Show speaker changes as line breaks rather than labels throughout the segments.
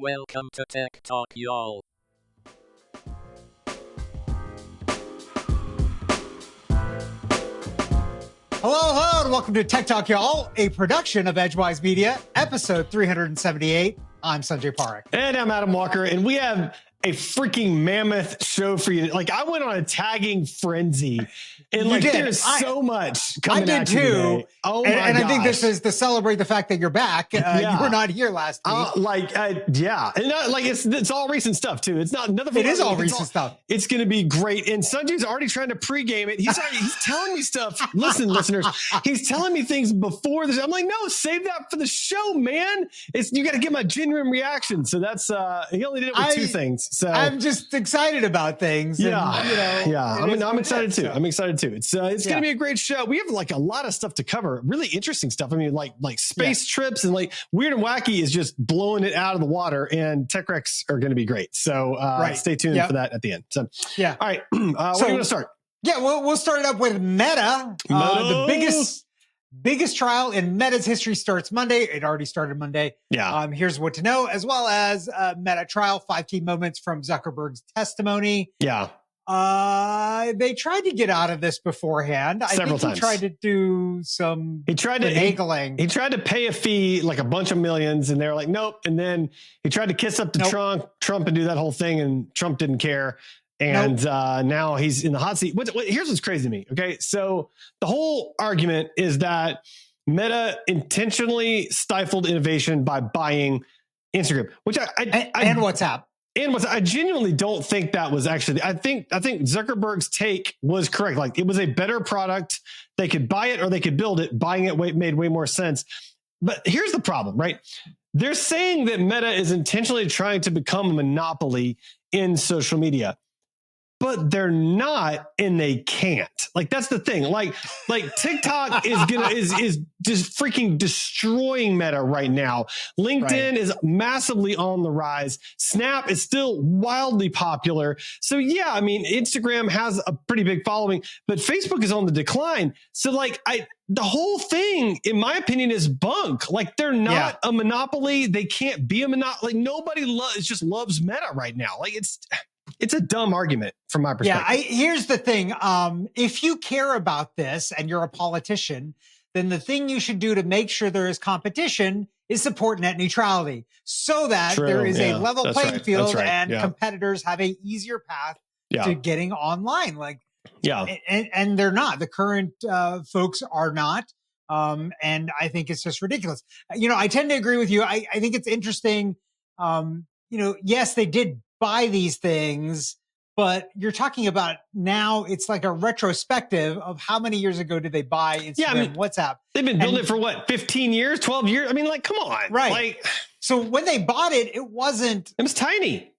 Welcome to Tech Talk, y'all.
Hello, and welcome to Tech Talk, y'all, a production of Edgewise.Media, episode 378. I'm Sanjay Parekh.
And I'm Adam Walker, and we have a freaking mammoth show for you. Like, I went on a tagging frenzy, and like, there's so much coming
I did
at you
too.
today. Oh my
and
gosh.
I think this is to celebrate the fact that you're back. You were not here last week.
Yeah, and like it's all recent stuff too. It's not nothing.
It is all recent stuff.
It's going to be great. And Sanjay's already trying to pregame it. He's telling me stuff. Listen, listeners, he's telling me things before this. I'm like, no, save that for the show, man. You got to get my genuine reaction. So that's he only did it with two things. So
I'm just excited about things.
Yeah,
and,
I'm excited too. I'm excited too. It's going to be a great show. We have like a lot of stuff to cover. Really interesting stuff. I mean, like space trips and like Weird and Wacky is just blowing it out of the water. And Tech Recs are going to be great. So stay tuned for that at the end. So all right, where do you want to start?
Yeah, we'll start it up with Meta. The biggest trial in Meta's history starts Monday. It already started Monday.
Yeah.
Here's what to know, as well as Meta trial, 5 key moments from Zuckerberg's testimony.
Yeah.
They tried to get out of this beforehand.
Several times.
He tried to do some finagling.
He tried to pay a fee, like a bunch of millions, and they were like, nope. And then he tried to kiss up to Trump and do that whole thing, and Trump didn't care. And now he's in the hot seat. Here's what's crazy to me. Okay. So the whole argument is that Meta intentionally stifled innovation by buying Instagram, which
and WhatsApp.
And I genuinely don't think that was actually, I think Zuckerberg's take was correct. Like, it was a better product. They could buy it or they could build it. Buying it made way more sense. But here's the problem, right? They're saying that Meta is intentionally trying to become a monopoly in social media, but they're not, and they can't. Like, that's the thing. Like TikTok is just freaking destroying Meta right now. LinkedIn is massively on the rise. Snap is still wildly popular. So yeah, I mean, Instagram has a pretty big following, but Facebook is on the decline. So like, the whole thing, in my opinion, is bunk. Like, they're not a monopoly. They can't be a monopoly. Like, nobody just loves Meta right now. Like, it's a dumb argument from my perspective.
Yeah, here's the thing. If you care about this and you're a politician, then the thing you should do to make sure there is competition is support net neutrality, so that there is a level playing field and competitors have a easier path to getting online. And they're not. The current folks are not. And I think it's just ridiculous. I tend to agree with you. I think it's interesting. Yes, they did buy these things, but you're talking about now it's like a retrospective of how many years ago did they buy Instagram, WhatsApp.
They've been building it for what, 15 years, 12 years? I mean, like, come on.
Right. So when they bought it, it was
tiny.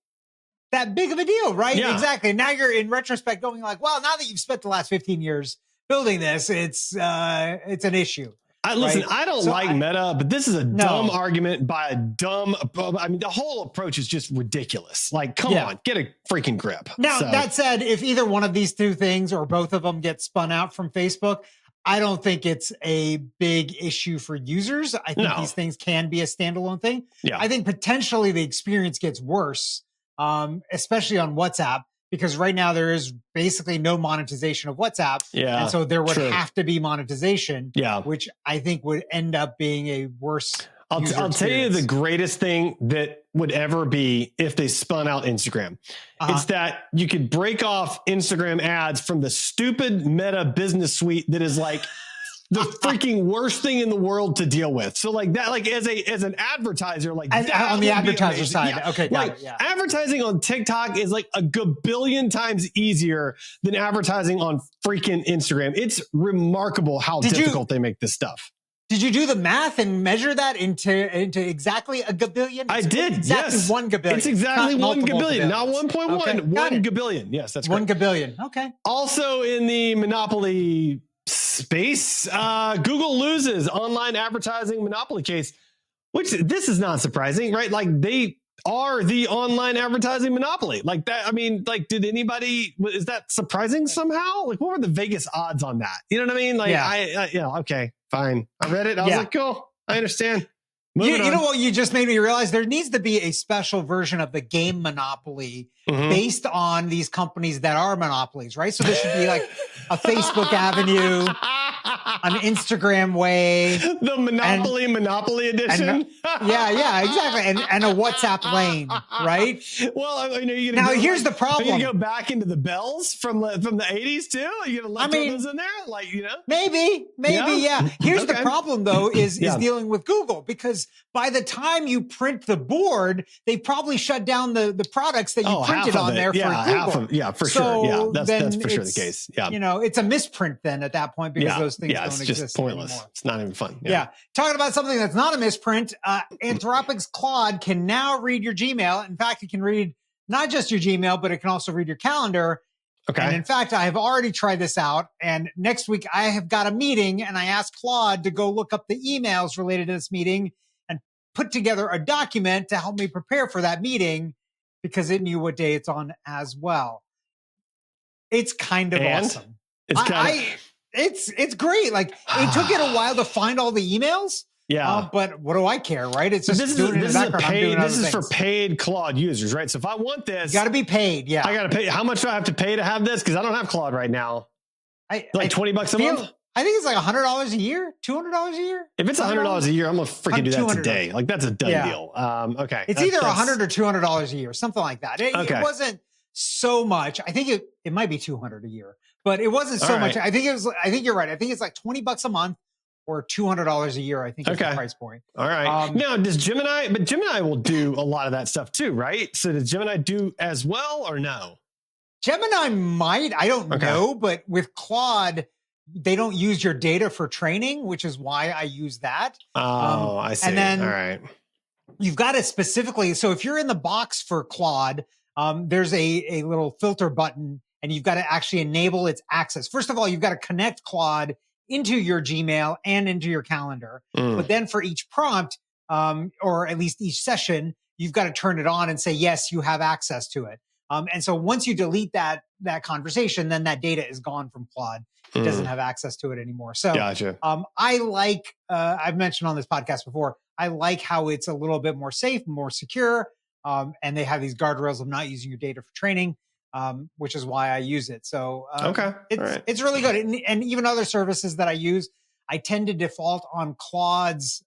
That big of a deal, right?
Yeah.
Exactly. Now you're in retrospect going like, well, now that you've spent the last 15 years building this, it's an issue.
Listen, I don't like Meta, but this is a dumb argument by a dumb. I mean, the whole approach is just ridiculous. Like, come on, get a freaking grip.
Now, that said, if either one of these two things or both of them get spun out from Facebook, I don't think it's a big issue for users. I think these things can be a standalone thing.
Yeah.
I think potentially the experience gets worse, especially on WhatsApp, because right now there is basically no monetization of WhatsApp.
Yeah,
and so there would have to be monetization, which I think would end up being a worse
I'll tell you the greatest thing that would ever be if they spun out Instagram. It's that you could break off Instagram ads from the stupid Meta business suite that is like the freaking worst thing in the world to deal with. So like that, like as an advertiser, like
on the advertiser side.
Yeah.
Okay.
Got it. Advertising on TikTok is like a gabillion times easier than advertising on freaking Instagram. It's remarkable how difficult they make this stuff.
Did you do the math and measure that into exactly a gabillion?
I did.
Exactly 1 gabillion.
It's exactly 1 gabillion, not 1.1.
Okay,
1 gabillion. Yes, that's
1 gabillion. Okay.
Also in the monopoly space, Google loses online advertising monopoly case, which this is not surprising, right? Like, they are the online advertising monopoly. Like that. I mean, like, is that surprising somehow? Like, what were the Vegas odds on that? You know what I mean? Like, okay, fine. I read it. I was like, cool. I understand.
You know what you just made me realize? There needs to be a special version of the game Monopoly based on these companies that are monopolies, right? So there should be like a Facebook Avenue, an Instagram way.
The Monopoly edition.
Yeah, exactly. And a WhatsApp lane, right?
Well, I know you're
now
go,
here's the problem.
You're gonna go back into the bells from the 80s too? Are you gonna let those in there? Like, you know?
Maybe, yeah. Here's the problem though, is dealing with Google, because by the time you print the board, they probably shut down the products that you printed on there for Google.
For sure. Yeah, that's for sure the case. Yeah.
You know, it's a misprint then at that point, because those things don't
it's
exist
just pointless.
anymore.
It's not even fun.
Yeah. Talking about something that's not a misprint, Anthropic's Claude can now read your Gmail. In fact, it can read not just your Gmail, but it can also read your calendar.
Okay.
And in fact, I have already tried this out. And next week I have got a meeting, and I asked Claude to go look up the emails related to this meeting and put together a document to help me prepare for that meeting, because it knew what day it's on as well. It's kind of awesome. It's great. Like, it took it a while to find all the emails.
Yeah.
But what do I care, right? It's just
this is for paid Claude users, right? So if I want this,
you got to be paid. Yeah.
I got to pay. How much do I have to pay to have this? Because I don't have Claude right now. Like $20 a month?
I think it's like $100 a year, $200 a year.
If it's $100 a year, I'm going to freaking do that today. Like, that's a done deal. Okay.
It's either $100 or $200 a year, something like that. It wasn't so much. I think it might be $200 a year, but it wasn't so much. I think you're right. I think it's like $20 a month or $200 a year, I think is the price point.
All right. Now, does Gemini, but Gemini will do a lot of that stuff too, right? So does Gemini do as well or no?
Gemini might, I don't know, but with Claude, they don't use your data for training, which is why I use that.
Oh, I see.
And then
all right,
you've got it specifically. So if you're in the box for Claude, there's a little filter button, and you've got to actually enable its access. First of all, you've got to connect Claude into your Gmail and into your calendar. But then for each prompt, or at least each session, you've got to turn it on and say, yes, you have access to it. And so once you delete that conversation, then that data is gone from Claude. It doesn't have access to it anymore. So
gotcha.
I like, I've mentioned on this podcast before, I like how it's a little bit more safe, more secure. And they have these guardrails of not using your data for training, which is why I use it. So it's really good. And even other services that I use, I tend to default on Claude's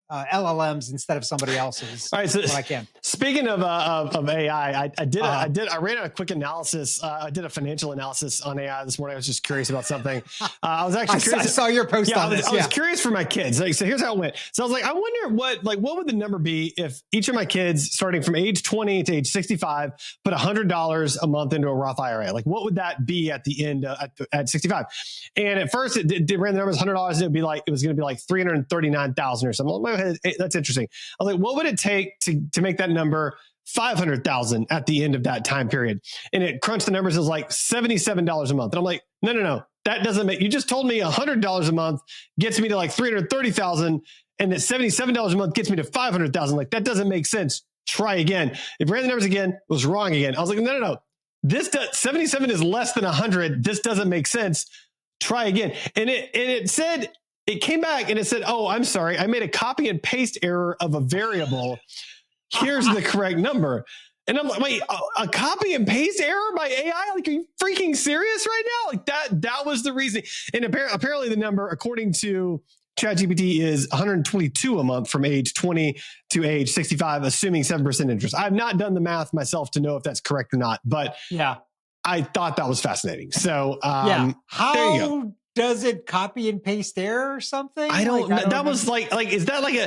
LLMs instead of somebody else's.
All right, so
when I can.
Speaking of AI, I ran a quick analysis. I did a financial analysis on AI this morning. I was just curious about something. I was actually curious.
I saw your post on this.
I was curious for my kids. Like, so here's how it went. So I was like, I wonder what would the number be if each of my kids, starting from age 20 to age 65, put $100 a month into a Roth IRA? Like, what would that be at the end at 65? And at first, it ran the numbers $100. It was going to be like $339,000 or something. Hey, that's interesting. I was like, what would it take to make that number $500,000 at the end of that time period? And it crunched the numbers. It was like $77 a month. And I'm like, no. That doesn't make, you just told me $100 a month gets me to like $330,000, and that $77 a month gets me to $500,000. Like, that doesn't make sense. Try again. It ran the numbers again. It was wrong again. I was like, no. 77 is less than 100. This doesn't make sense. Try again. And it said, it came back and it said, oh, I'm sorry, I made a copy and paste error of a variable. Here's the correct number. And I'm like, wait, a copy and paste error by AI? Like, are you freaking serious right now? Like, that was the reason. And apparently the number, according to ChatGPT, is $122 a month from age 20 to age 65, assuming 7% interest. I've not done the math myself to know if that's correct or not, but yeah, I thought that was fascinating. So there you go.
Does it copy and paste error or something?
I don't know. That was like, is that I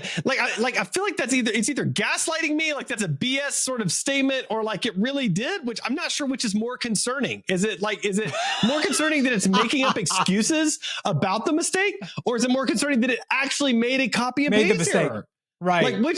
feel like it's either gaslighting me, like that's a BS sort of statement, or like it really did, which I'm not sure which is more concerning. Is it more concerning that it's making up excuses about the mistake, or is it more concerning that it actually made a copy and paste error?
Right.
Like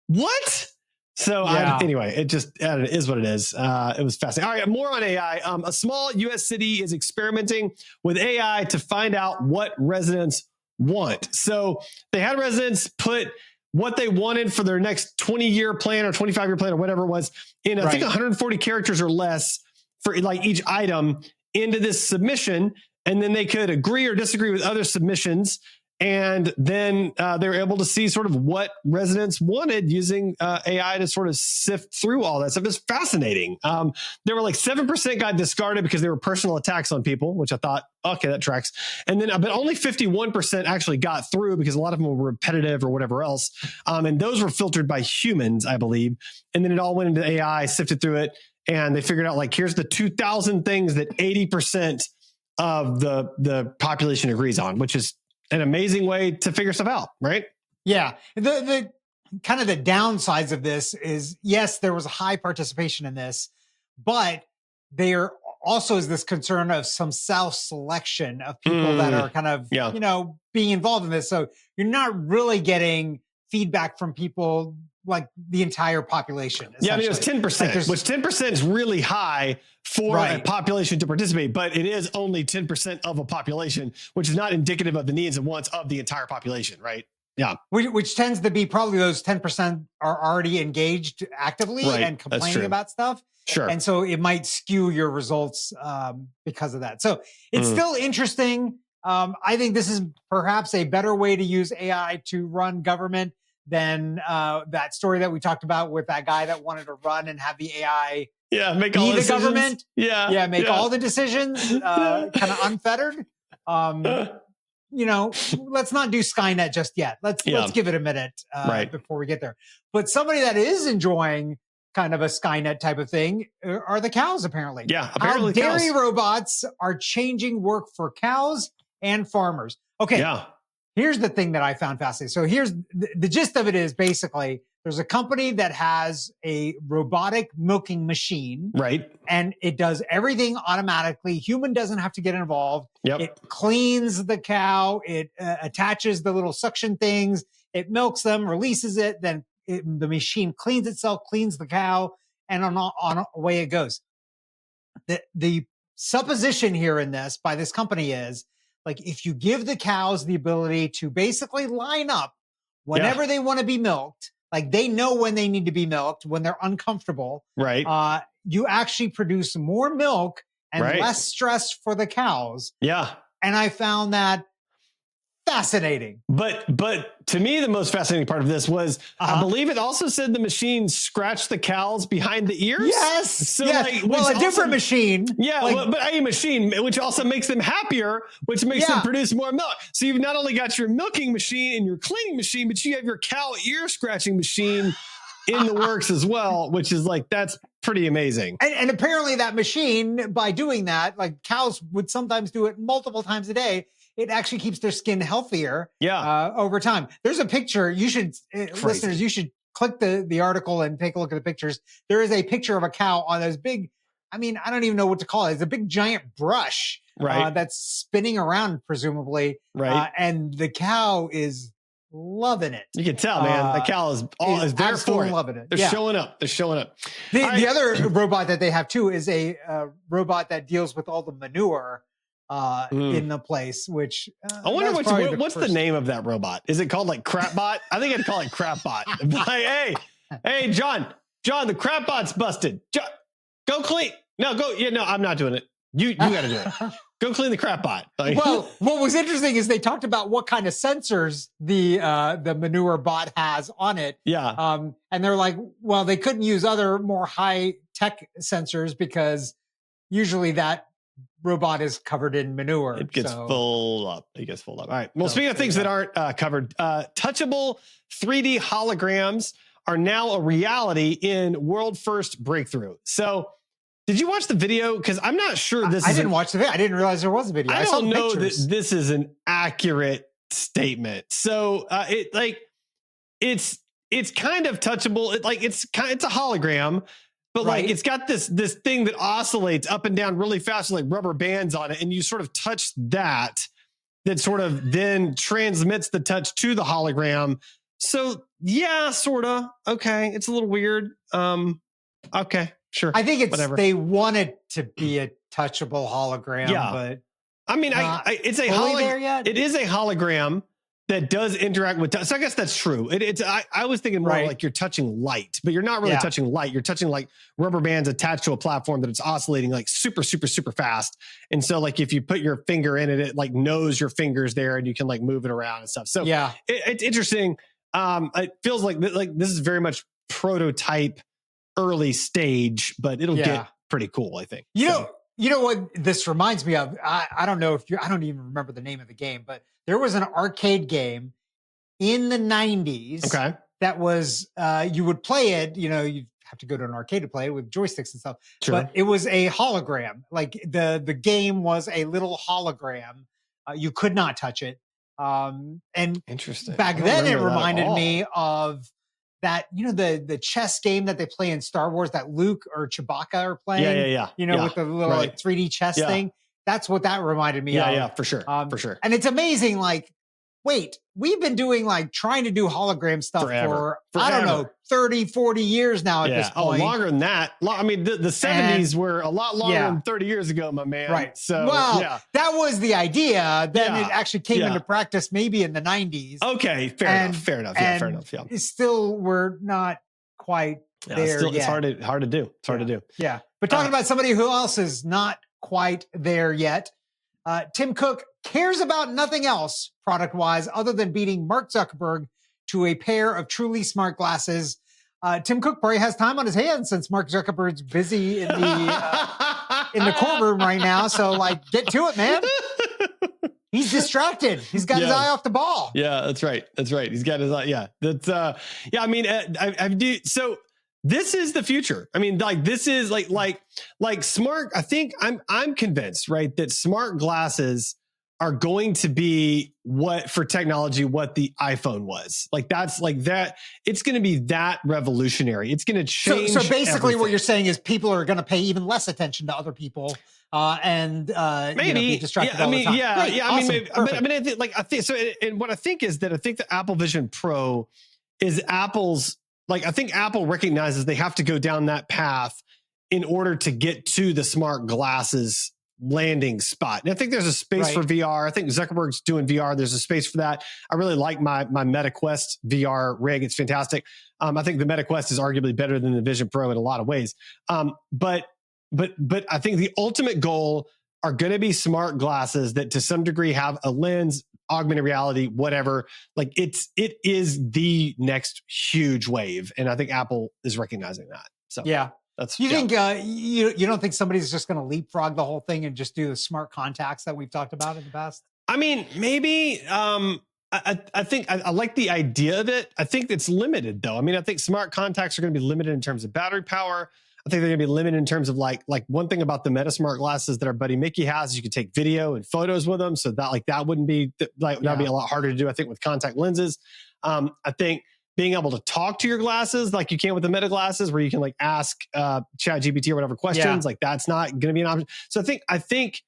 what? So anyway, it is what it is. It was fascinating. All right, more on AI. A small U.S. city is experimenting with AI to find out what residents want. So they had residents put what they wanted for their next 20-year plan or 25-year plan or whatever it was in, I think, 140 characters or less for like each item into this submission. And then they could agree or disagree with other submissions. And then they were able to see sort of what residents wanted using AI to sort of sift through all that stuff. It's fascinating. There were like 7% got discarded because they were personal attacks on people, which I thought, okay, that tracks. And then, but only 51% actually got through because a lot of them were repetitive or whatever else. And those were filtered by humans, I believe. And then it all went into AI, sifted through it, and they figured out like, here's the 2,000 things that 80% of the population agrees on, which is an amazing way to figure stuff out, right?
Yeah. The kind of the downsides of this is, yes, there was a high participation in this, but there also is this concern of some self-selection of people that are kind of, you know, being involved in this. So you're not really getting feedback from people like the entire population.
Yeah, I mean, it was 10%,
like
which 10% is really high for a population to participate, but it is only 10% of a population, which is not indicative of the needs and wants of the entire population, right? Yeah.
Which tends to be probably those 10% are already engaged actively and complaining about stuff.
Sure.
And so it might skew your results because of that. So it's still interesting. I think this is perhaps a better way to use AI to run government than that story that we talked about with that guy that wanted to run and have the AI
make
be
all
the government. Make
all
the decisions kind of unfettered. You know, let's not do Skynet just yet. Let's give it a minute before we get there. But somebody that is enjoying kind of a Skynet type of thing are the cows, apparently.
Yeah, apparently
how dairy robots are changing work for cows and farmers. Okay.
Yeah.
Here's the thing that I found fascinating. So here's the gist of it is basically there's a company that has a robotic milking machine.
Right.
And it does everything automatically. Human doesn't have to get involved.
Yep.
It cleans the cow. It attaches the little suction things. It milks them, releases it. Then the machine cleans itself, cleans the cow, and on away it goes. The supposition here in this by this company is, like, if you give the cows the ability to basically line up whenever they want to be milked, like they know when they need to be milked, when they're uncomfortable,
right?
You actually produce more milk and less stress for the cows.
Yeah.
And I found that fascinating.
But to me, the most fascinating part of this was, I believe it also said the machine scratched the cows behind the ears.
Yes.
So
yes. Well, a different machine.
Yeah. But a machine, which also makes them happier, which makes them produce more milk. So you've not only got your milking machine and your cleaning machine, but you have your cow ear scratching machine in the works as well, which is like, that's pretty amazing.
And apparently that machine, by doing that, like cows would sometimes do it multiple times a day. It actually keeps their skin healthier over time. There's a picture. You should, listeners, you should click the article and take a look at the pictures. There is a picture of a cow on those big, I mean, I don't even know what to call it. It's a big giant brush that's spinning around, presumably. And the cow is loving it.
You can tell, man. The cow is there for it.
Loving it.
They're showing up. They're showing up.
The other robot that they have too is a robot that deals with all the manure in the place, which
I wonder what's the name of that robot. Is it called like Crapbot? I think I'd call it Crapbot. Like, hey, John, the Crapbot's busted. Go clean. No, go. Yeah, no, I'm not doing it. You got to do it. Go clean the Crapbot. Like,
well, what was interesting is they talked about what kind of sensors the manure bot has on it.
Yeah.
And they're like, well, they couldn't use other more high tech sensors because usually that robot is covered in manure.
It gets full up. All right. Well, speaking of things that aren't covered, touchable 3D holograms are now a reality in world first breakthrough. So did you watch the video? Because I'm not sure this
I didn't watch the video. I didn't realize there was a video.
I don't know that this is an accurate statement. So it's kind of touchable. It's a hologram. But like it's got this thing that oscillates up and down really fast, with like rubber bands on it, and you sort of touch that sort of then transmits the touch to the hologram. So yeah, sort of. Okay, it's a little weird. Okay, sure.
I think they want it to be a touchable hologram.
Yeah,
but
I mean, it's a hologram. It is a hologram, that does interact with touch. So I guess that's true. I was thinking more like you're touching light, but you're not really touching light. You're touching like rubber bands attached to a platform that it's oscillating like super, super, super fast. And so like if you put your finger in it, it like knows your finger's there and you can like move it around and stuff. So it's interesting. It feels like this is very much prototype early stage, but it'll get pretty cool, I think.
You know what this reminds me of? I don't know if I don't even remember the name of the game, but there was an arcade game in the 90s that was, you would play it, you have to go to an arcade to play it with joysticks and stuff, but it was a hologram. Like the game was a little hologram. You could not touch it. And
interesting.
Back then it reminded me of that, the chess game that they play in Star Wars that Luke or Chewbacca are playing, with the little like 3D chess thing. That's what that reminded me of.
Yeah, for sure. For sure.
And it's amazing. Like, wait, we've been doing trying to do hologram stuff for I don't know, 30, 40 years now at this point.
Oh, longer than that. I mean, the 70s were a lot longer than 30 years ago, my man.
Right.
So,
that was the idea. Then it actually came into practice maybe in the 90s.
Okay, fair enough. Yeah, fair enough. Yeah.
Still, we're not quite there yet.
It's hard to do. It's hard to do.
Yeah. But talking about somebody who else is not quite there yet, Tim Cook cares about nothing else product-wise other than beating Mark Zuckerberg to a pair of truly smart glasses. Tim Cook probably has time on his hands since Mark Zuckerberg's busy in the courtroom right now. So, get to it, man. He's distracted. He's got his eye off the ball.
Yeah, that's right. He's got his eye. Yeah, that's. I mean, I do. So this is the future. I mean, this is like smart. I think I'm convinced, right, that smart glasses are going to be what the iPhone was. That's like that. It's going to be that revolutionary. It's going to change. So basically everything.
What you're saying is people are going to pay even less attention to other people and
maybe
be distracted all the time.
Great, awesome, I mean, maybe, I think so. And what I think is that I think the Apple Vision Pro is Apple's. I think Apple recognizes they have to go down that path in order to get to the smart glasses landing spot. And I think there's a space for VR. I think Zuckerberg's doing VR. There's a space for that. I really like my MetaQuest VR rig. It's fantastic. I think the MetaQuest is arguably better than the Vision Pro in a lot of ways. But I think the ultimate goal are going to be smart glasses that to some degree have a lens, augmented reality, whatever. It is the next huge wave. And I think Apple is recognizing that. So
think you don't think somebody's just going to leapfrog the whole thing and just do the smart contacts that we've talked about in the past?
I mean, maybe. I think I like the idea of it. I think it's limited though. I mean, I think smart contacts are going to be limited in terms of battery power. I think they're going to be limited in terms of like one thing about the Meta Smart glasses that our buddy Mickey has is you can take video and photos with them. So that wouldn't be that'd be a lot harder to do. I think with contact lenses, I think being able to talk to your glasses like you can with the Meta glasses, where you can ask ChatGPT or whatever questions, that's not going to be an option. So I think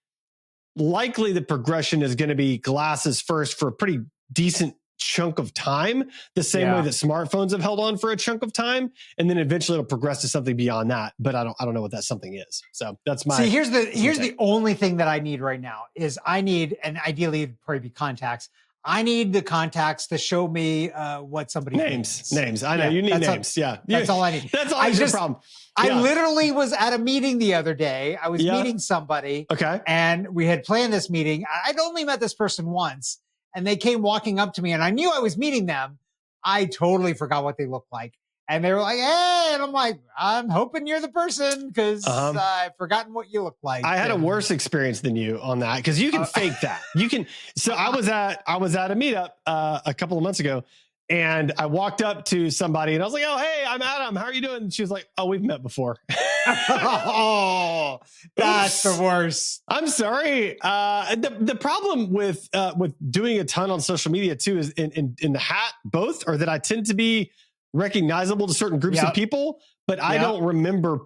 likely the progression is going to be glasses first for a pretty decent chunk of time, the same way that smartphones have held on for a chunk of time, and then eventually it'll progress to something beyond that. But I don't know what that something is. So that's my.
See, here's the only thing that I need right now is I need, and ideally it'd probably be contacts. I need the contacts to show me what somebody
names. I know you need names.
That's all I need.
That's always your problem.
I literally was at a meeting the other day. I was meeting somebody.
Okay.
And we had planned this meeting. I'd only met this person once. And they came walking up to me and I knew I was meeting them. I totally forgot what they looked like. And they were like, hey, and I'm like, I'm hoping you're the person because I've forgotten what you look like.
I had a worse experience than you on that because you can fake that. You can. So I was at a meetup a couple of months ago, and I walked up to somebody and I was like, oh, hey, I'm Adam. How are you doing? And she was like, oh, we've met before.
Oh, that's the worst.
I'm sorry. The problem with doing a ton on social media too is in the hat both, or that I tend to be recognizable to certain groups of people, but I don't remember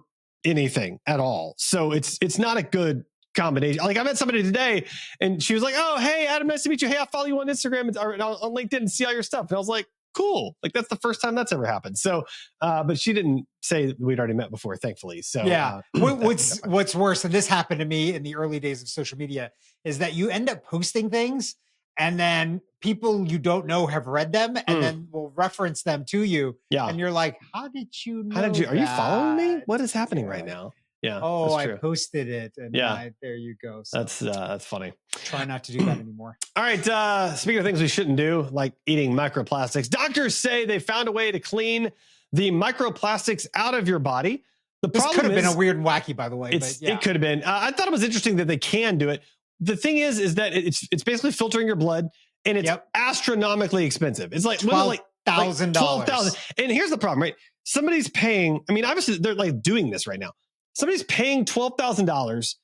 anything at all. So it's not a good combination. Like I met somebody today and she was like, oh, hey, Adam, nice to meet you. Hey, I follow you on Instagram or on LinkedIn and see all your stuff. And I was like, cool. Like that's the first time that's ever happened. So, but she didn't say that we'd already met before, thankfully. So
what's worse, and this happened to me in the early days of social media, is that you end up posting things and then people you don't know have read them and then will reference them to you.
Yeah.
And you're like, how did you know
are you following me? What is happening
Yeah.
right now? Yeah.
Oh,
that's
I
true.
posted it. And there you go. So
That's funny.
try not to do that anymore.
All right. Speaking of things we shouldn't do, like eating microplastics, doctors say they found a way to clean the microplastics out of your body.
This could have been a weird and wacky, by the way.
It could have been. I thought it was interesting that they can do it. The thing is that it's basically filtering your blood, and it's astronomically expensive. It's like
$12,000.
$12,000. And here's the problem, right? Somebody's paying. I mean, obviously they're like doing this right now. Somebody's paying $12,000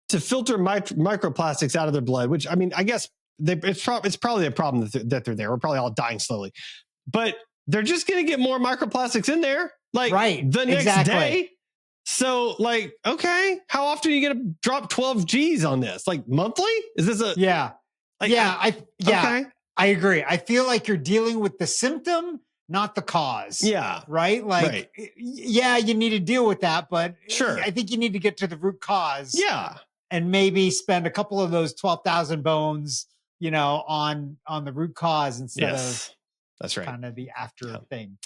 to filter microplastics out of their blood. Which, I mean, I guess it's probably a problem that they're there. We're probably all dying slowly, but they're just going to get more microplastics in there, like the next day. So, like, okay, how often are you going to drop 12 G's on this? Like monthly? Is this a
I agree. I feel like you're dealing with the symptom, not the cause.
Yeah.
Right? Like, yeah, you need to deal with that, but
sure,
I think you need to get to the root cause.
Yeah.
And maybe spend a couple of those 12,000 bones, on the root cause instead of
that's right,
kind of the after thing.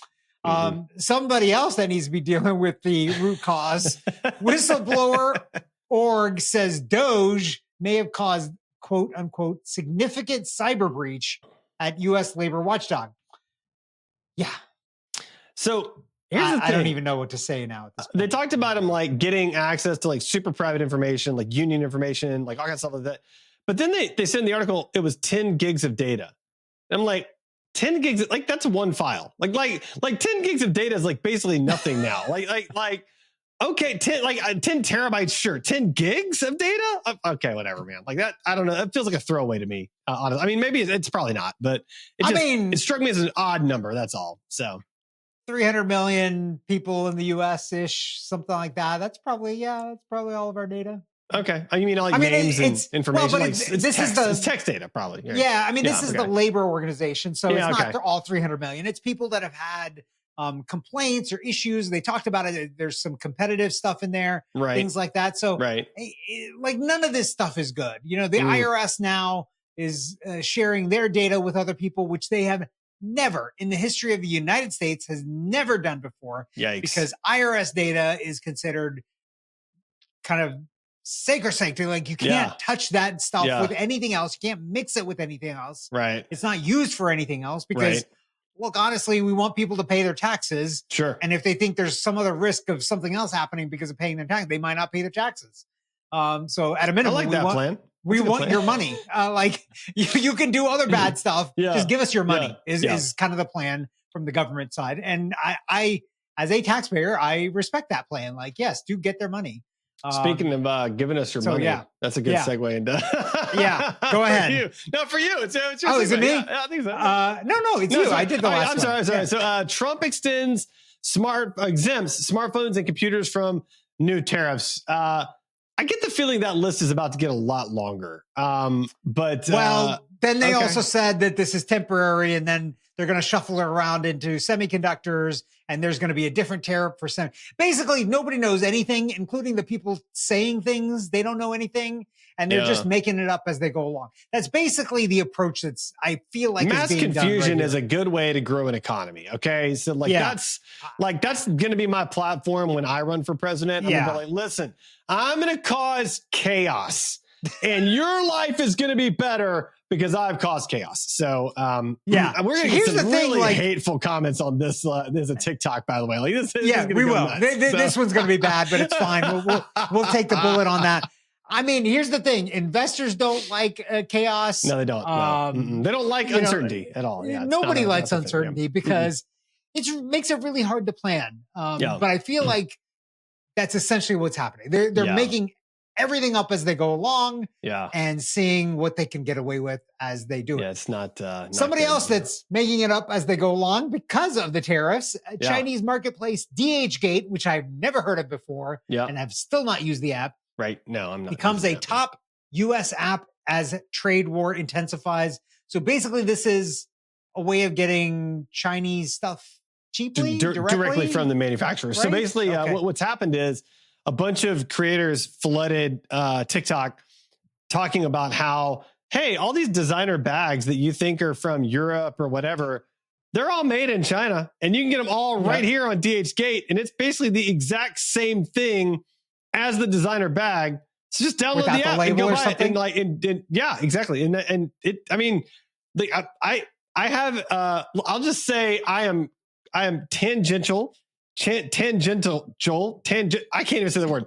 Somebody else that needs to be dealing with the root cause. Whistleblower org says Doge may have caused quote unquote significant cyber breach at U.S. labor watchdog. Yeah.
So here's the thing.
I don't even know what to say now. At this point.
They talked about him like getting access to like super private information, like union information, like all kinds of stuff like that. But then they said in the article it was 10 gigs of data. And I'm like, 10 gigs, like that's one file. Like 10 gigs of data is like basically nothing now. Okay, 10 terabytes, sure. 10 gigs of data? Okay, whatever, man. Like that, I don't know. That feels like a throwaway to me. Honestly. I mean, maybe it's probably not, but it struck me as an odd number. That's all. So
300 million people in the US-ish, something like that. That's probably all of our data.
Okay. You mean like names and information?
Well, but
it's text data, probably. Right?
Yeah. I mean, this is the labor organization. So it's not all 300 million. It's people that have had complaints or issues. They talked about it. There's some competitive stuff in there, things like that. So like none of this stuff is good. The IRS now is sharing their data with other people, which they have never in the history of the United States has never done before.
Yikes.
Because IRS data is considered kind of sacrosanct. Like you can't touch that stuff with anything else. You can't mix it with anything else.
Right.
It's not used for anything else because look, honestly, we want people to pay their taxes.
Sure.
And if they think there's some other risk of something else happening because of paying their tax, they might not pay their taxes. So at a minimum,
I like that plan.
We want your money. Like you can do other bad stuff. Just give us your money is kind of the plan from the government side. And I, as a taxpayer, I respect that plan. Like, yes, do get their money.
Speaking of giving us your money, that's a good segue into.
Go ahead.
For you. No, for you. It's your
is it me?
Yeah, I think so.
No, it's you.
Sorry.
I did the last one.
I'm sorry. So Trump exempts smartphones and computers from new tariffs. I get the feeling that list is about to get a lot longer. But
then they also said that this is temporary, and then they're going to shuffle it around into semiconductors, and there's going to be a different tariff for some. Basically, nobody knows anything, including the people saying things. They don't know anything, and they're just making it up as they go along. That's basically the approach I feel like
mass
is being
confusion
done
is a good way to grow an economy. Okay, so that's going to be my platform when I run for president. I'm going to be like, listen, I'm going to cause chaos, and your life is going to be better because I've caused chaos. So, we're going to get some really hateful comments on this. There's a TikTok, by the way. Like this
we will. This one's going to be bad, but it's fine. We'll take the bullet on that. I mean, here's the thing: investors don't like chaos.
No, they don't. They don't like uncertainty at all. Yeah,
nobody likes uncertainty because it makes it really hard to plan. But I feel like that's essentially what's happening. They're making everything up as they go along, and seeing what they can get away with as they do it.
Yeah, it's not
somebody else that's making it up as they go along because of the tariffs. Chinese marketplace DHgate, which I've never heard of before, and have still not used the app.
Right? No, I'm not.
Becomes a top U.S. app as trade war intensifies. So basically, this is a way of getting Chinese stuff cheaply,
directly from the manufacturers.
Right?
So basically, what's happened is a bunch of creators flooded TikTok talking about how hey, all these designer bags that you think are from Europe or whatever, they're all made in China, and you can get them all right here on DHgate, and it's basically the exact same thing as the designer bag. So just download the app and go buy it. And yeah, exactly. And it, I mean, I have, I'll just say I am tangential. I can't even say the word.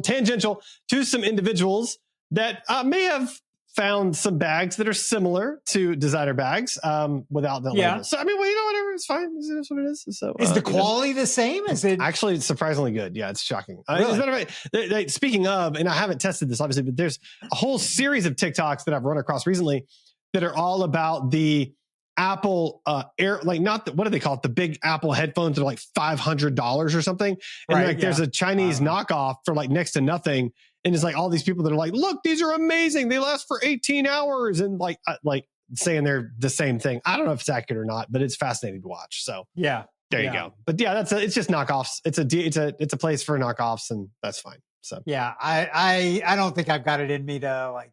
Tangential to some individuals that may have found some bags that are similar to designer bags without the label. So I mean, well, whatever, it's fine. It's what it is. So
is the quality the same? Is it
actually surprisingly good? Yeah, it's shocking.
Really?
As a matter of fact, speaking of, and I haven't tested this obviously, but there's a whole series of TikToks that I've run across recently that are all about the Apple Air, like what do they call it? The big Apple headphones that are like $500 or something. And there's a Chinese knockoff for like next to nothing. And it's like all these people that are like, look, these are amazing. They last for 18 hours. And like saying they're the same thing. I don't know if it's accurate or not, but it's fascinating to watch. So there you go. But yeah, it's just knockoffs. It's a place for knockoffs, and that's fine. So
yeah, I don't think I've got it in me to like,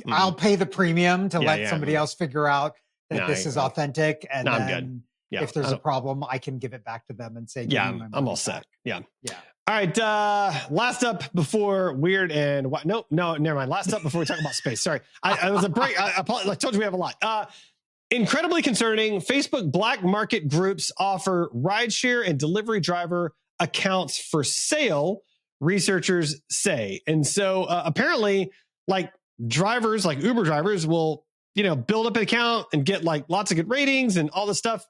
I'll pay the premium to let somebody else figure out that this is authentic. And then I'm good. If there's a problem, I can give it back to them and say,
I'm all set. Yeah. All right. Last up before weird and what? No, never mind. Last up before we talk about space. Sorry. I was a break. I told you we have a lot. Incredibly concerning. Facebook black market groups offer rideshare and delivery driver accounts for sale, researchers say. And so apparently like drivers, like Uber drivers will, build up an account and get like lots of good ratings and all this stuff.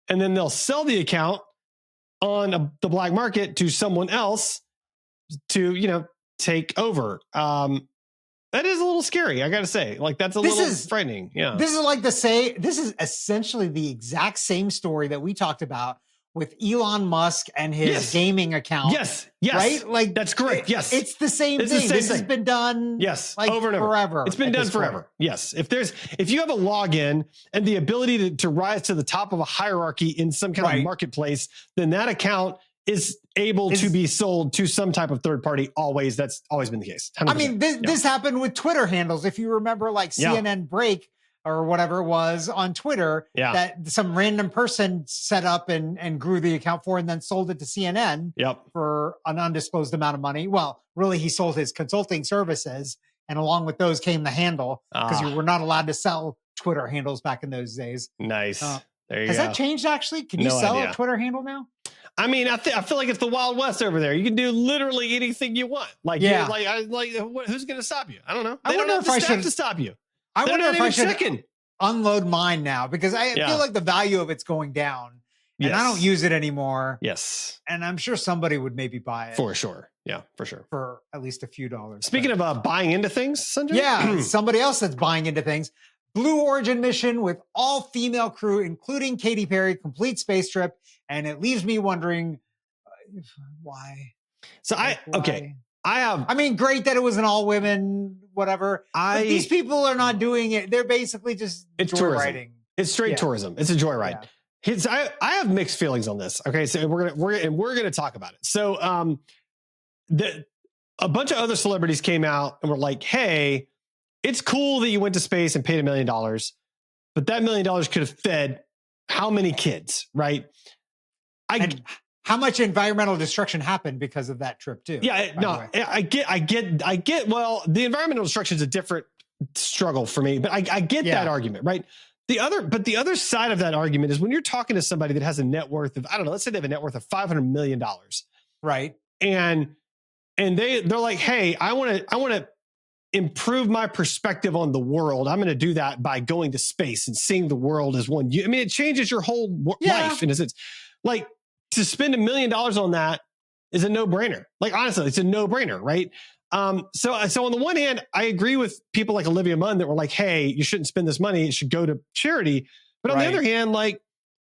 And then they'll sell the account on the black market to someone else to, take over. That is a little scary. I got to say, like, that's a little frightening. Yeah.
This is essentially the exact same story that we talked about with Elon Musk and his gaming account.
Yes.
Right? Like,
that's correct. Yes.
It's the same thing. This has been done.
Yes.
Like,
over and over.
Forever.
It's been done forever. Yes. If you have a login and the ability to rise to the top of a hierarchy in some kind of marketplace, then that account is able to be sold to some type of third party. Always. That's always been the case. 100%.
I mean, this happened with Twitter handles. If you remember, like CNN Break or whatever it was on Twitter, that some random person set up and grew the account for and then sold it to CNN for an undisclosed amount of money. Well, really, he sold his consulting services, and along with those came the handle, because you were not allowed to sell Twitter handles back in those days.
Nice. There you
Has
go.
that changed, actually? Can you sell a Twitter handle now?
I mean, I feel like it's the Wild West over there. You can do literally anything you want. Like, who's going to stop you? I don't know. They don't have the staff to stop you.
I wonder if I should unload mine now, because I feel like the value of it's going down, and I don't use it anymore.
Yes.
And I'm sure somebody would maybe buy it.
For sure. Yeah, for sure.
For at least a few dollars.
Speaking of buying into things, Sanjay?
Yeah, somebody else that's buying into things. Blue Origin mission with all female crew, including Katy Perry, complete space trip. And it leaves me wondering why.
So I mean, great
that it was an all women, whatever. But these people are not doing it. They're basically just joyriding.
It's straight tourism. It's a joyride. I have mixed feelings on this. Okay, so we're gonna talk about it. So a bunch of other celebrities came out and were like, "Hey, it's cool that you went to space and paid $1 million, but that $1 million could have fed how many kids, right?"
And how much environmental destruction happened because of that trip too?
Yeah, no, I get. Well, the environmental destruction is a different struggle for me, but I get that argument, right? The other side of that argument is when you're talking to somebody that has a net worth of, I don't know, let's say they have a net worth of $500 million,
right?
And they're like, hey, I want to improve my perspective on the world. I'm going to do that by going to space and seeing the world as one. I mean, it changes your whole life in a sense. Like, to spend $1 million on that is a no-brainer. Like, honestly, it's a no-brainer, right? So on the one hand, I agree with people like Olivia Munn that were like, hey, you shouldn't spend this money. It should go to charity. But on the other hand, like,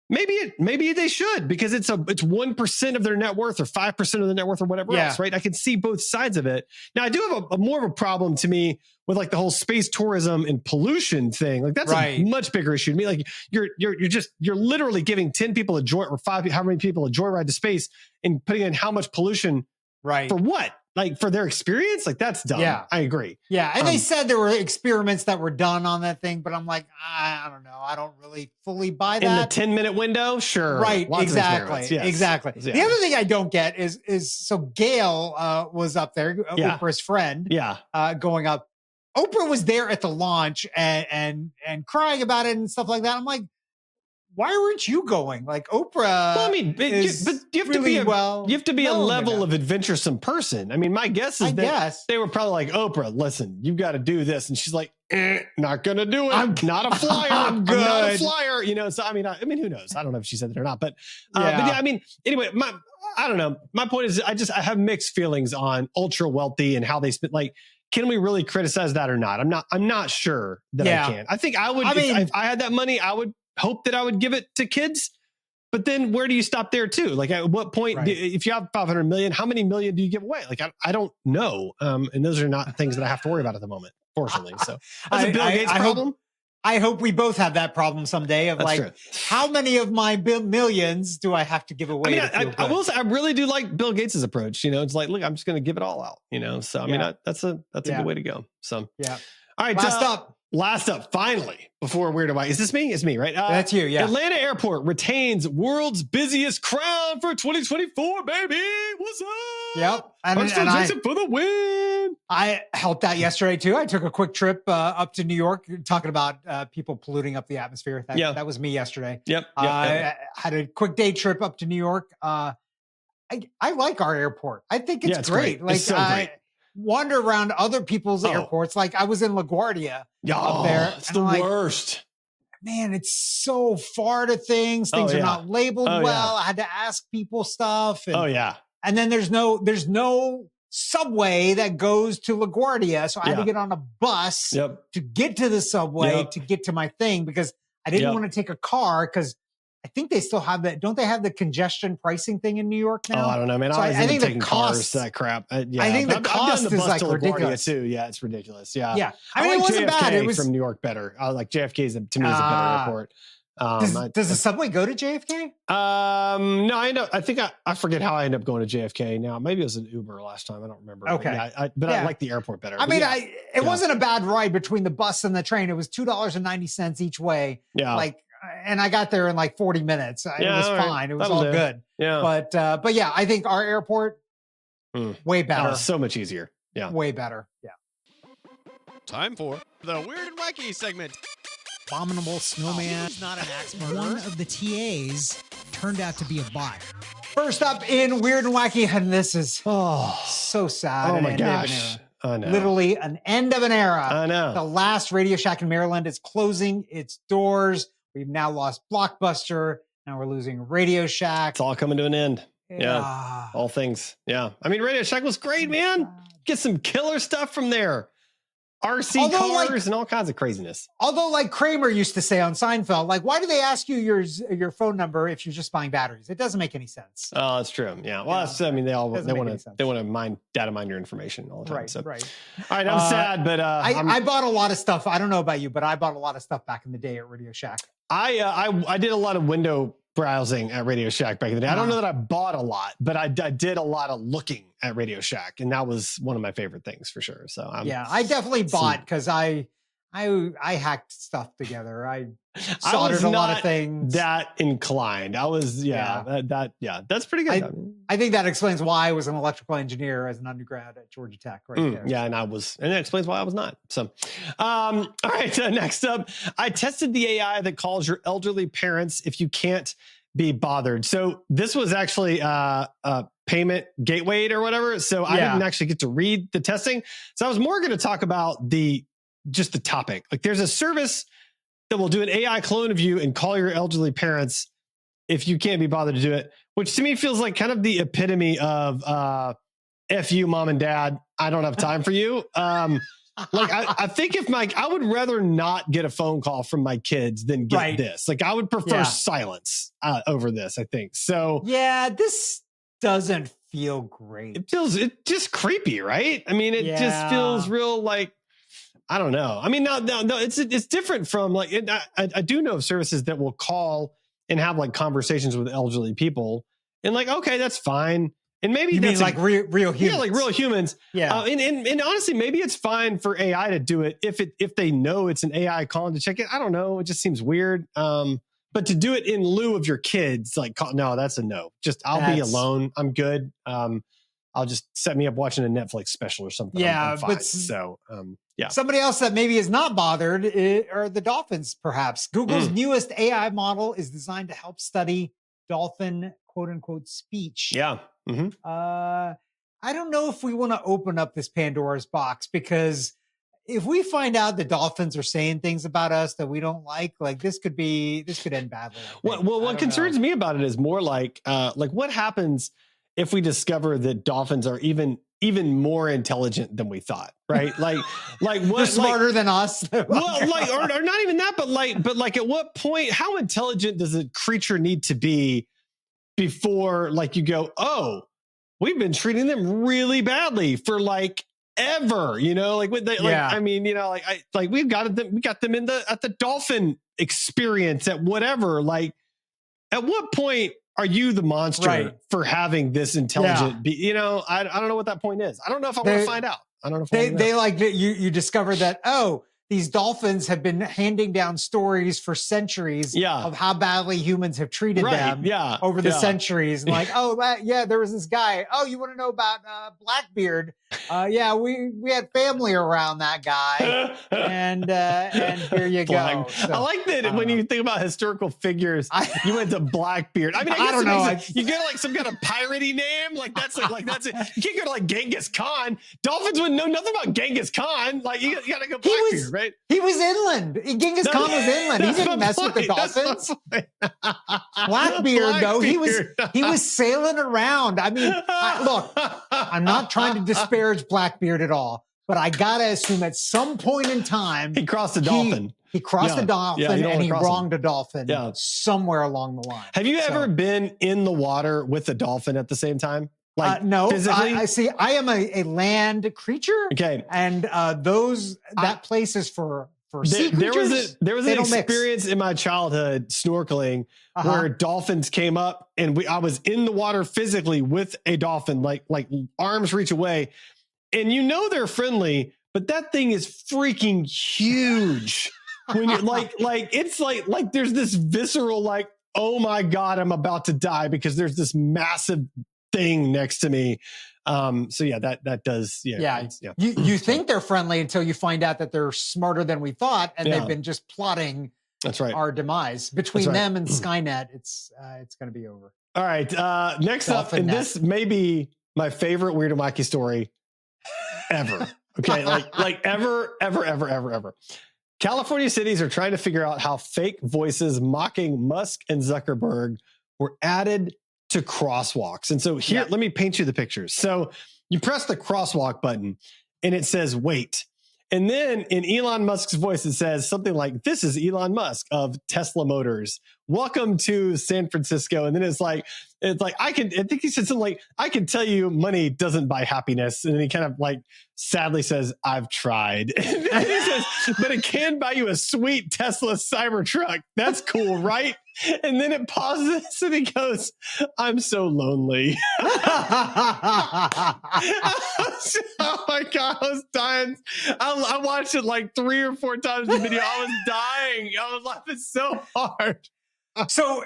maybe they should, because it's 1% of their net worth or 5% of the net worth or whatever else, right? I can see both sides of it. Now, I do have a more of a problem to me with like the whole space tourism and pollution thing. Like, that's a much bigger issue to me. Like, you're literally giving 10 people a joy, or 5, how many people a joyride to space, and putting in how much pollution for what? like for their experience, like that's dumb.
Yeah.
I agree.
Yeah. And they said there were experiments that were done on that thing, but I'm like, I don't know. I don't really fully buy that.
In the 10-minute window, sure.
Right.
Lots
exactly.
Yes.
Exactly.
Yeah.
The other thing I don't get is so Gail was up there, Oprah's friend, going up. Oprah was there at the launch and crying about it and stuff like that. I'm like, why weren't you going? Like Oprah.
Well, I mean, but you have to be you have to be a level of adventuresome person. I mean, my guess is they were probably like, Oprah, listen, you've got to do this, and she's like, not gonna do it. I'm not a flyer. I'm not a flyer. You know. So I mean, who knows? I don't know if she said that or not, but yeah. I mean, anyway, I don't know. My point is, I have mixed feelings on ultra wealthy and how they spend. Like, can we really criticize that or not? I'm not sure that I can. I think I would. If I had that money, I would hope that I would give it to kids. But then where do you stop there too? Like at what point, if you have 500 million, how many million do you give away? Like, I don't know. And those are not things that I have to worry about at the moment, fortunately. So that's a Bill Gates problem.
I hope we both have that problem someday of how many of my millions do I have to give away?
I will say, I really do like Bill Gates's approach. You know, it's like, look, I'm just going to give it all out, you know? So, I mean, that's a good way to go. So, all right. Last up, finally, before Weird and Wacky. Is this me? It's me, right?
That's you, yeah.
Atlanta Airport retains world's busiest crown for 2024, baby. What's up?
Yep.
And Jason for the win.
I helped out yesterday, too. I took a quick trip up to New York, talking about people polluting up the atmosphere. That was me yesterday.
Yep.
I had a quick day trip up to New York. I like our airport. I think it's great. Like,
it's so great.
Wander around other people's airports. Like I was in LaGuardia up there.
It's the worst.
Man, it's so far to things. Things are not labeled well. I had to ask people stuff. And, and then there's no subway that goes to LaGuardia. So I had to get on a bus to get to the subway to get to my thing because I didn't want to take a car because I think they still have that. Don't they have the congestion pricing thing in New York now?
Oh, I don't know, man.
So
I think taking cars, that crap. I
think the cost is like ridiculous
too. Yeah, it's ridiculous. Yeah.
Yeah.
I
mean,
like
it wasn't
JFK
bad. It was
from New York better. Like JFK to me is a better airport.
Does the subway go to JFK?
No, I think I forget how I ended up going to JFK now. Maybe it was an Uber last time. I don't remember.
Okay.
But I like the airport better.
I mean, it wasn't a bad ride between the bus and the train. It was $2.90 each way.
Yeah.
And I got there in like 40 minutes. It was fine. It was all good.
Yeah.
But yeah, I think our airport, way better.
So much easier. Yeah.
Way better. Yeah.
Time for the Weird and Wacky segment.
Abominable snowman.
He's not an axe murderer. One of the TAs turned out to be a bot.
First up in Weird and Wacky, and this is so sad.
Oh my gosh. I know.
Literally an end of an era.
I know.
The last Radio Shack in Maryland is closing its doors. We've now lost Blockbuster. Now we're losing Radio Shack.
It's all coming to an end. Yeah. All things. Yeah. I mean, Radio Shack was great, man. Get some killer stuff from there. RC cars and all kinds of craziness.
Although, like Kramer used to say on Seinfeld, like, why do they ask you your phone number if you're just buying batteries? It doesn't make any sense.
Oh, that's true. Yeah. Well, I mean, they want to data mine your information all the time.
Right.
So.
Right.
All right. I'm sad, but
I bought a lot of stuff. I don't know about you, but I bought a lot of stuff back in the day at Radio Shack.
I did a lot of window browsing at Radio Shack back in the day. I don't know that I bought a lot, but I did a lot of looking at Radio Shack, and that was one of my favorite things for sure. So I definitely bought because I hacked stuff together. I soldered a lot of things. That inclined. I was that's pretty good.
I think that explains why I was an electrical engineer as an undergrad at Georgia Tech. There.
Yeah, and that explains why I was not. So, all right. Next up, I tested the AI that calls your elderly parents if you can't be bothered. So this was actually a payment gateway or whatever. So I didn't actually get to read the testing. So I was more going to talk about the topic. Like there's a service that will do an AI clone of you and call your elderly parents if you can't be bothered to do it, which to me feels like kind of the epitome of F you, mom and dad. I don't have time for you. Like I think I would rather not get a phone call from my kids than get this. Like I would prefer silence over this, I think. So
yeah, this doesn't feel great.
It's just creepy, right? I mean, it just feels real like, I don't know. I mean, no, it's different from like, I do know of services that will call and have like conversations with elderly people and like, okay, that's fine. And maybe
you
that's
mean like real humans?
Yeah, like real humans.
Yeah.
And honestly, maybe it's fine for AI to do it if they know it's an AI calling to check it. I don't know. It just seems weird. But to do it in lieu of your kids, like, no, that's a no. Just I'll be alone. I'm good. I'll just set me up watching a Netflix special or something.
Yeah,
I'm fine.
but
yeah.
Somebody else that maybe is not bothered are the dolphins, perhaps. Google's newest AI model is designed to help study dolphin, quote unquote, speech.
Yeah. Mm-hmm.
I don't know if we want to open up this Pandora's box, because if we find out the dolphins are saying things about us that we don't like this could end badly.
Well, what concerns me about it is more like what happens if we discover that dolphins are even more intelligent than we thought, right? Like what?
They're smarter than us.
Well, or not even that, but at what point? How intelligent does a creature need to be before you go, oh, we've been treating them really badly for ever, I mean, we got them at the dolphin experience at whatever, at what point are you the monster for having this intelligent I don't know what that point is. I don't know if I want to find out. I don't know if
you discover that, these dolphins have been handing down stories for centuries of how badly humans have treated them over the centuries. And there was this guy. Oh, you want to know about Blackbeard? We had family around that guy. and here you go. So,
I like that when you think about historical figures, you went to Blackbeard. I mean, I don't know. You get some kind of piratey name. That's it. You can't go to Genghis Khan. Dolphins wouldn't know nothing about Genghis Khan. You got to go Blackbeard. Right?
He was inland. Genghis Khan was inland. He didn't mess with the dolphins. Blackbeard, though, he was sailing around. I mean, look, I'm not trying to disparage Blackbeard at all, but I gotta assume at some point in time
he crossed a dolphin.
He crossed a dolphin and he wronged a dolphin somewhere along the line.
Have you ever been in the water with a dolphin at the same time?
No,
physically?
I see. I am a land creature.
Okay.
And that place is for sea creatures.
There was an experience in my childhood snorkeling where dolphins came up and I was in the water physically with a dolphin, like arms reach away. And they're friendly, but that thing is freaking huge. When you're it's like there's this visceral, oh my God, I'm about to die because there's this massive thing next to me. That does.
You think they're friendly until you find out that they're smarter than we thought, and they've been just plotting our demise. Between them and Skynet, it's going to be over.
All right. Next up, and this may be my favorite Weird and Wacky story ever. Okay, ever. California cities are trying to figure out how fake voices mocking Musk and Zuckerberg were added to crosswalks. And so here, let me paint you the pictures. So you press the crosswalk button and it says, wait. And then in Elon Musk's voice, it says something like, this is Elon Musk of Tesla Motors. Welcome to San Francisco. And then it's like, I think he said something like, I can tell you money doesn't buy happiness. And then he kind of sadly says, I've tried. And then he says, but it can buy you a sweet Tesla Cybertruck. That's cool, right? And then it pauses and he goes, I'm so lonely. Oh my God, I was dying. I watched it 3 or 4 times the video. I was dying. I was laughing so hard.
So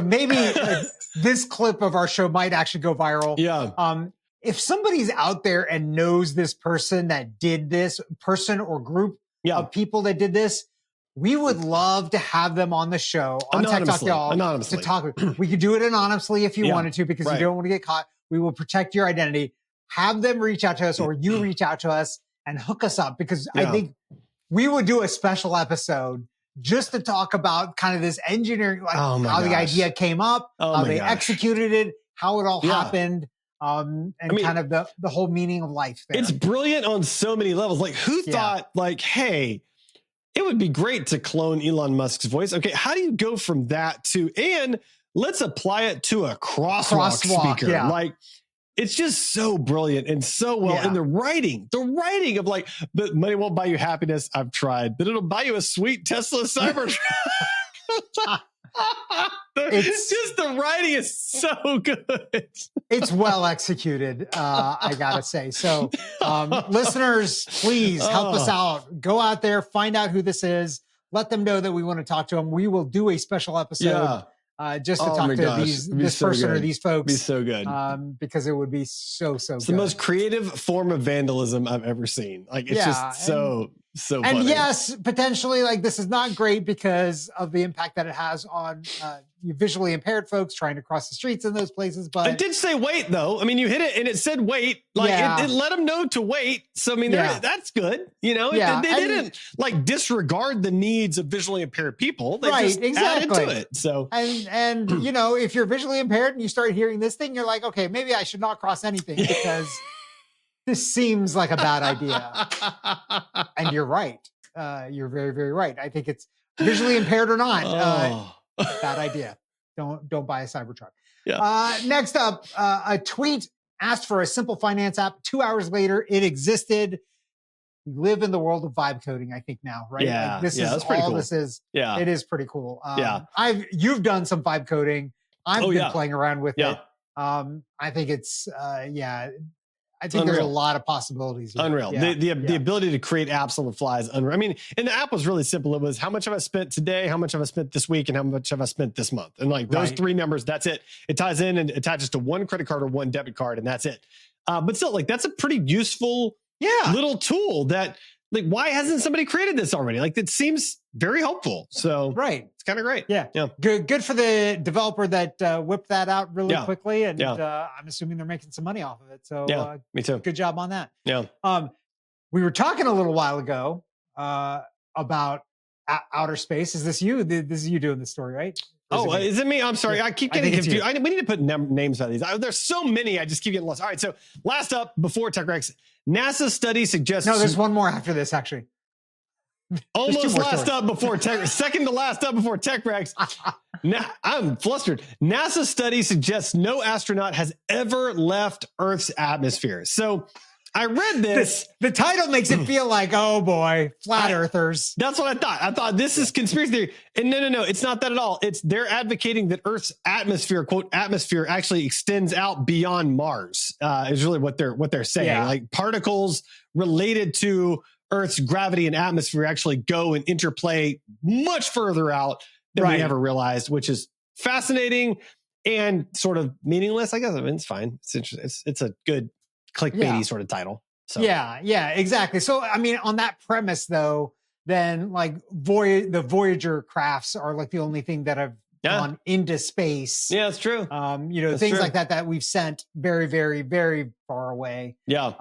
maybe this clip of our show might actually go viral.
Yeah.
If somebody's out there and knows this person that did this, person or group of people that did this, we would love to have them on the show on Tech Talk Y'all to talk. We could do it anonymously if you wanted to, because you don't want to get caught. We will protect your identity. Have them reach out to us, or you reach out to us and hook us up, because I think we would do a special episode just to talk about kind of this engineering, how the idea came up, how they executed it, how it all happened. Kind of the whole meaning of life there.
It's brilliant on so many levels. Who thought hey, it would be great to clone Elon Musk's voice. Okay, how do you go from that to, and let's apply it to a crosswalk speaker?
Yeah.
It's just so brilliant and so well. And the writing of but money won't buy you happiness. I've tried, but it'll buy you a sweet Tesla Cybertruck.
It's
just the writing is so good.
It's well executed, I gotta say. So, listeners, please help us out. Go out there, find out who this is. Let them know that we want to talk to them. We will do a special episode just to talk to this person or these folks.
Be so good.
Because it would be so
it's
good.
The most creative form of vandalism I've ever seen. Like it's just so funny.
And yes, potentially, like this is not great because of the impact that it has on visually impaired folks trying to cross the streets in those places. But
it did say wait, though. I mean, you hit it and it said wait. Like it let them know to wait. So I mean, that's good. You know, they didn't like disregard the needs of visually impaired people. They just added to it. So
and you know, if you're visually impaired and you start hearing this thing, you're like, okay, maybe I should not cross anything because this seems like a bad idea. And you're right. You're very, very right. I think it's visually impaired or not. Bad idea. Don't buy a Cybertruck.
Yeah.
Next up, a tweet asked for a simple finance app. 2 hours later, it existed. We live in the world of vibe coding, I think now, right?
Yeah.
Like this is
that's pretty
all
cool.
this is.
Yeah.
It is pretty cool. You've done some vibe coding. I've been playing around with it. I think it's I think there's a lot of possibilities here.
Unreal. The ability to create apps on the fly is unreal. I mean, and the app was really simple. It was how much have I spent today, how much have I spent this week, and how much have I spent this month? And like those three numbers, that's it. It ties in and attaches to one credit card or one debit card, and that's it. But still, like that's a pretty useful little tool that like why hasn't somebody created this already? Like it seems very helpful. So it's kind of great.
Yeah. Good for the developer that whipped that out really quickly. And I'm assuming they're making some money off of it. So
me too.
Good job on that.
Yeah.
We were talking a little while ago about outer space. Is this you? This is you doing the story, right?
Is it me? I'm sorry. I keep getting confused. We need to put names on these. There's so many. I just keep getting lost. All right. So last up before TechRex, NASA study suggests.
No, there's one more after this, actually.
Almost last up before Tech. Second to last up before TechRex. I'm flustered. NASA study suggests no astronaut has ever left Earth's atmosphere. So I read this.
The title makes it feel like, oh boy, flat earthers.
That's what I thought. I thought this is conspiracy theory. And no, it's not that at all. They're advocating that Earth's atmosphere, quote, atmosphere actually extends out beyond Mars. Is really what they're saying.
Yeah.
Like particles related to Earth's gravity and atmosphere actually go and interplay much further out than we ever realized, which is fascinating and sort of meaningless. I guess I mean, it's fine. It's interesting. It's a good clickbaity sort of title. So
yeah, exactly. So I mean, on that premise though, then like the Voyager crafts are like the only thing that have gone into space.
Yeah, that's true.
That's things like that we've sent very, very, very far away.
Yeah.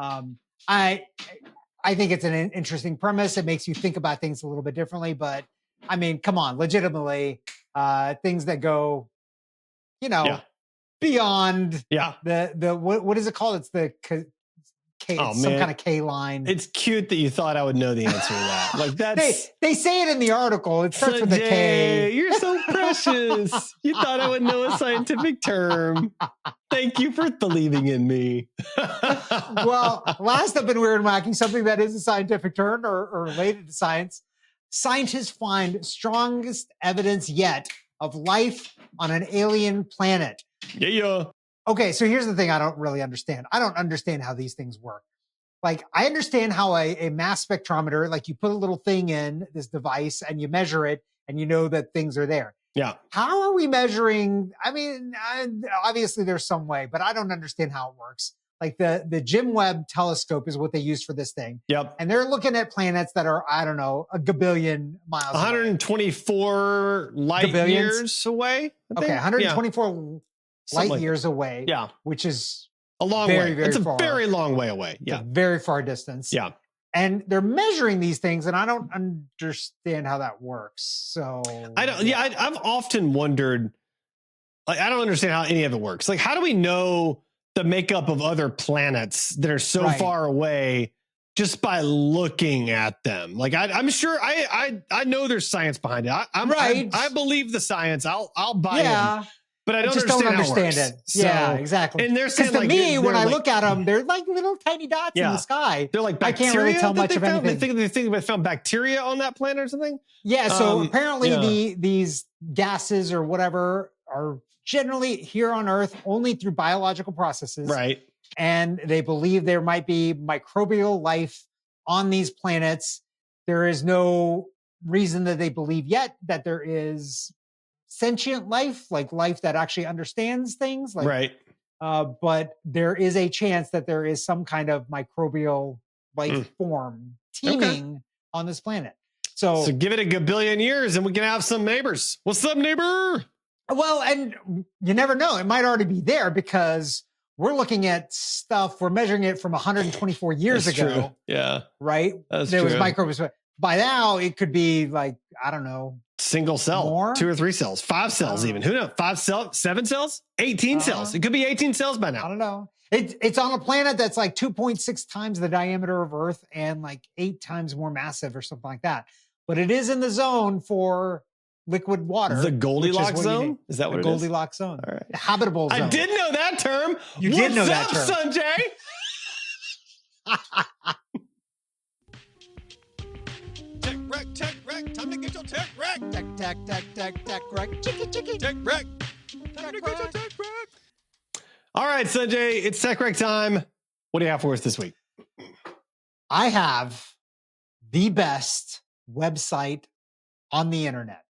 I think it's an interesting premise. It makes you think about things a little bit differently, but I mean, come on, legitimately, things that go, beyond the what is it called? It's the K, some kind of K line.
It's cute that you thought I would know the answer to that. Like that's
they say it in the article. It starts with a K.
You're so precious. You thought I would know a scientific term. Thank you for believing in me.
Well, last up in Weird and Wacky, something that is a scientific term or related to science. Scientists find strongest evidence yet of life on an alien planet.
Yeah.
Okay, so here's the thing I don't really understand. I don't understand how these things work. Like, I understand how a mass spectrometer, like you put a little thing in this device and you measure it and you know that things are there.
Yeah.
How are we measuring? I mean, obviously there's some way, but I don't understand how it works. Like the Jim Webb telescope is what they use for this thing.
Yep.
And they're looking at planets that are, I don't know, a gabillion miles
124 light years away.
Okay, 124 light years away.
Yeah.
Which is
a long way. It's a very long way away. Yeah.
It's a very far distance.
Yeah.
And they're measuring these things, and I don't understand how that works. So
I've often wondered, like, I don't understand how any of it works. Like, how do we know the makeup of other planets that are so far away just by looking at them? Like, I'm sure I know there's science behind it. I believe the science. I'll buy it. but I don't
just
understand,
don't understand
how it
it.
works.
Yeah,
So-
exactly.
And they're
Because
saying
to
like,
me, when
they're
I
like-
look at them, they're like little tiny dots in the sky.
They're like
I
bacteria.
can't really tell
that
much
they
of
found?
anything.
They think they found bacteria on that planet or something.
Yeah, so apparently
yeah.
these gases or whatever are generally here on Earth only through biological processes.
Right.
And they believe there might be microbial life on these planets. There is no reason that they believe yet that there is sentient life, like life that actually understands things. Like,
Right.
but there is a chance that there is some kind of microbial life form teeming on this planet.
So give it a gabillion years and we can have some neighbors. What's up, neighbor?
Well, and you never know. It might already be there because we're looking at stuff. We're measuring it from 124 years
That's
ago.
True. Yeah.
Right?
That's
there was
true.
microbes. By now, it could be like, I don't know.
Single cell,
More?
2 or 3 cells, 5 cells even. Who knows? 5 cells, 7 cells, 18 cells. It could be 18 cells by
I
now.
don't know. It's on a planet that's like 2.6 times the diameter of Earth and like 8 times more massive or something like that. But it is in the zone for liquid water.
The Goldilocks zone? Is that what
the
it is?
Goldilocks zone.
All right.
The habitable zone.
I did know that term.
You
What's
did know that
up,
term.
Sanjay?
Tech wreck. Time to get your tech wreck.
Tech wreck. Chicky.
Tech wreck. Time to get your tech wreck.
All right, Sanjay, it's Tech Wreck time. What do you have for us this week?
I have the best website on the internet.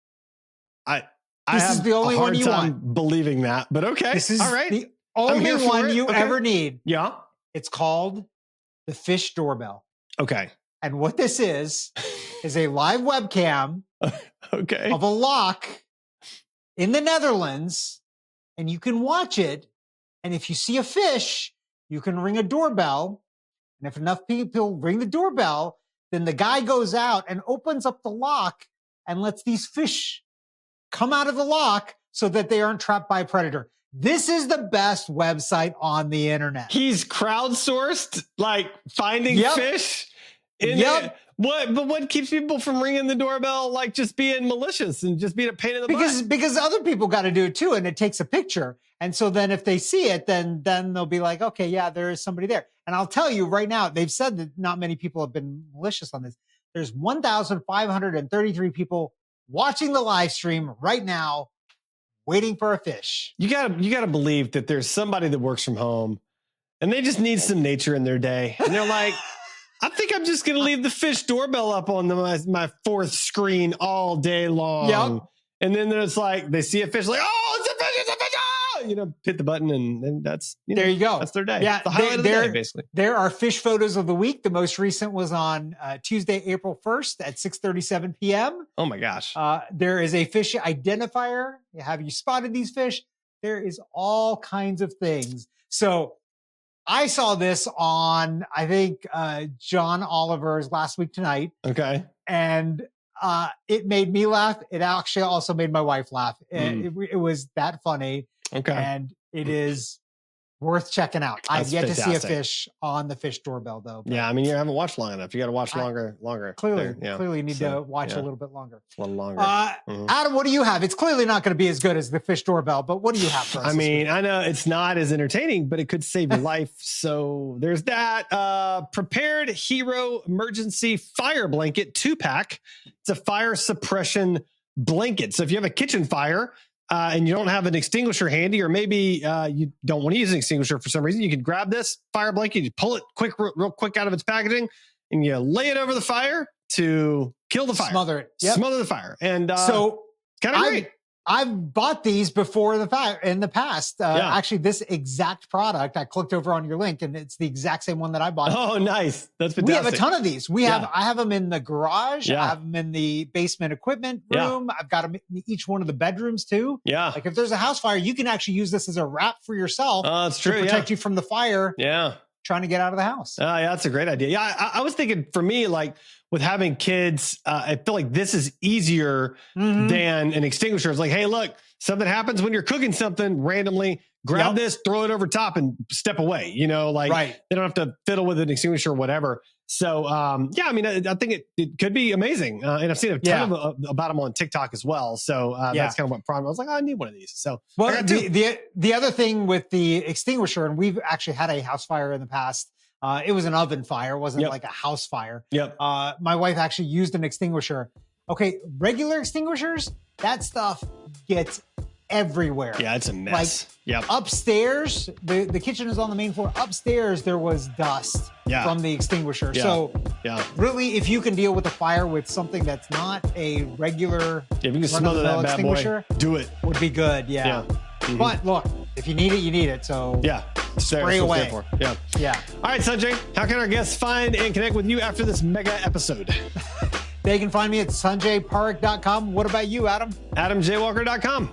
I
This
have
is the only
a hard
one you
time
want.
believing that, but okay.
This is
all right.
the only
here for
one
it.
you
Okay.
ever need.
Yeah.
It's called the Fish Doorbell.
Okay.
And what this is a live webcam
Okay.
of a lock in the Netherlands, and you can watch it. And if you see a fish, you can ring a doorbell. And if enough people ring the doorbell, then the guy goes out and opens up the lock and lets these fish come out of the lock so that they aren't trapped by a predator. This is the best website on the internet.
He's crowdsourced, like finding
Yep.
fish.
Yep.
What keeps people from ringing the doorbell, like just being malicious and just being a pain in the butt?
Because other people got to do it too, and it takes a picture. And so then if they see it, then they'll be like, okay, yeah, there is somebody there. And I'll tell you right now, they've said that not many people have been malicious on this. There's 1,533 people watching the live stream right now, waiting for a fish.
You gotta believe that there's somebody that works from home and they just need some nature in their day. And they're like, I think I'm just gonna leave the fish doorbell up on my fourth screen all day long.
Yep.
And then there's like they see a fish, like, oh, it's a fish, ah! Hit the button, and then that's
There you go.
That's their day.
Yeah,
It's the highlight of the day, basically.
There are fish photos of the week. The most recent was on Tuesday, April 1st at 6:37 p.m.
Oh my gosh.
There is a fish identifier. Have you spotted these fish? There is all kinds of things. So I saw this on, I think, John Oliver's Last Week Tonight.
Okay.
And it made me laugh. It actually also made my wife laugh. It was that funny.
Okay.
And it is worth checking out. I've
That's
yet to see a
fantastic.
fish on the fish doorbell, though.
Yeah, I mean, you haven't watched long enough. You got to watch longer.
Clearly,
Yeah.
clearly need to
So,
watch
yeah.
a little bit longer.
A little longer.
Adam, what do you have? It's clearly not going to be as good as the fish doorbell, but what do you have for us?
I
this
mean,
week?
I know it's not as entertaining, but it could save your life. So there's that. Prepared Hero Emergency Fire Blanket 2-pack. It's a fire suppression blanket. So if you have a kitchen fire and you don't have an extinguisher handy, or maybe you don't want to use an extinguisher for some reason, you can grab this fire blanket, you pull it real quick out of its packaging, and you lay it over the fire to kill the fire.
Smother it. Yep.
Smother the fire. And
So
kind of great.
I've bought these before in the past.
Yeah.
Actually, this exact product, I clicked over on your link, and it's the exact same one that I bought.
Oh, nice. That's fantastic.
We have a ton of these.
Yeah.
I have them in the garage.
Yeah.
I have them in the basement equipment
Yeah.
room. I've got them in each one of the bedrooms too.
Yeah.
Like if there's a house fire, you can actually use this as a wrap for yourself
That's
to
true.
protect you from the fire
Yeah.
trying to get out of the house.
Yeah, that's a great idea. Yeah, I was thinking for me, like with having kids, I feel like this is easier
Mhm.
than an extinguisher. It's like, hey, look, something happens when you're cooking something randomly. grab this, throw it over top, and step away. You know, like they don't have to fiddle with an extinguisher or whatever. So, yeah, I mean, I think it could be amazing. And I've seen a ton about them on TikTok as well. So that's kind of what prompted. I was like, oh, I need one of these. So,
well, the other thing with the extinguisher, and we've actually had a house fire in the past. It was an oven fire. It wasn't like a house fire. My wife actually used an extinguisher. Okay, regular extinguishers, that stuff gets everywhere.
Yeah, it's a mess.
Like upstairs, the kitchen is on the main floor. Upstairs, there was dust from the extinguisher. So really, if you can deal with a fire with something that's not a regular
if you can smother that bad boy, do it.
Would be good. But look, if you need it, you need it. So spray away.
Yeah. All right, Sanjay, how can our guests find and connect with you after this mega episode?
They can find me at sanjayparikh.com. What about you, Adam?
AdamJWalker.com.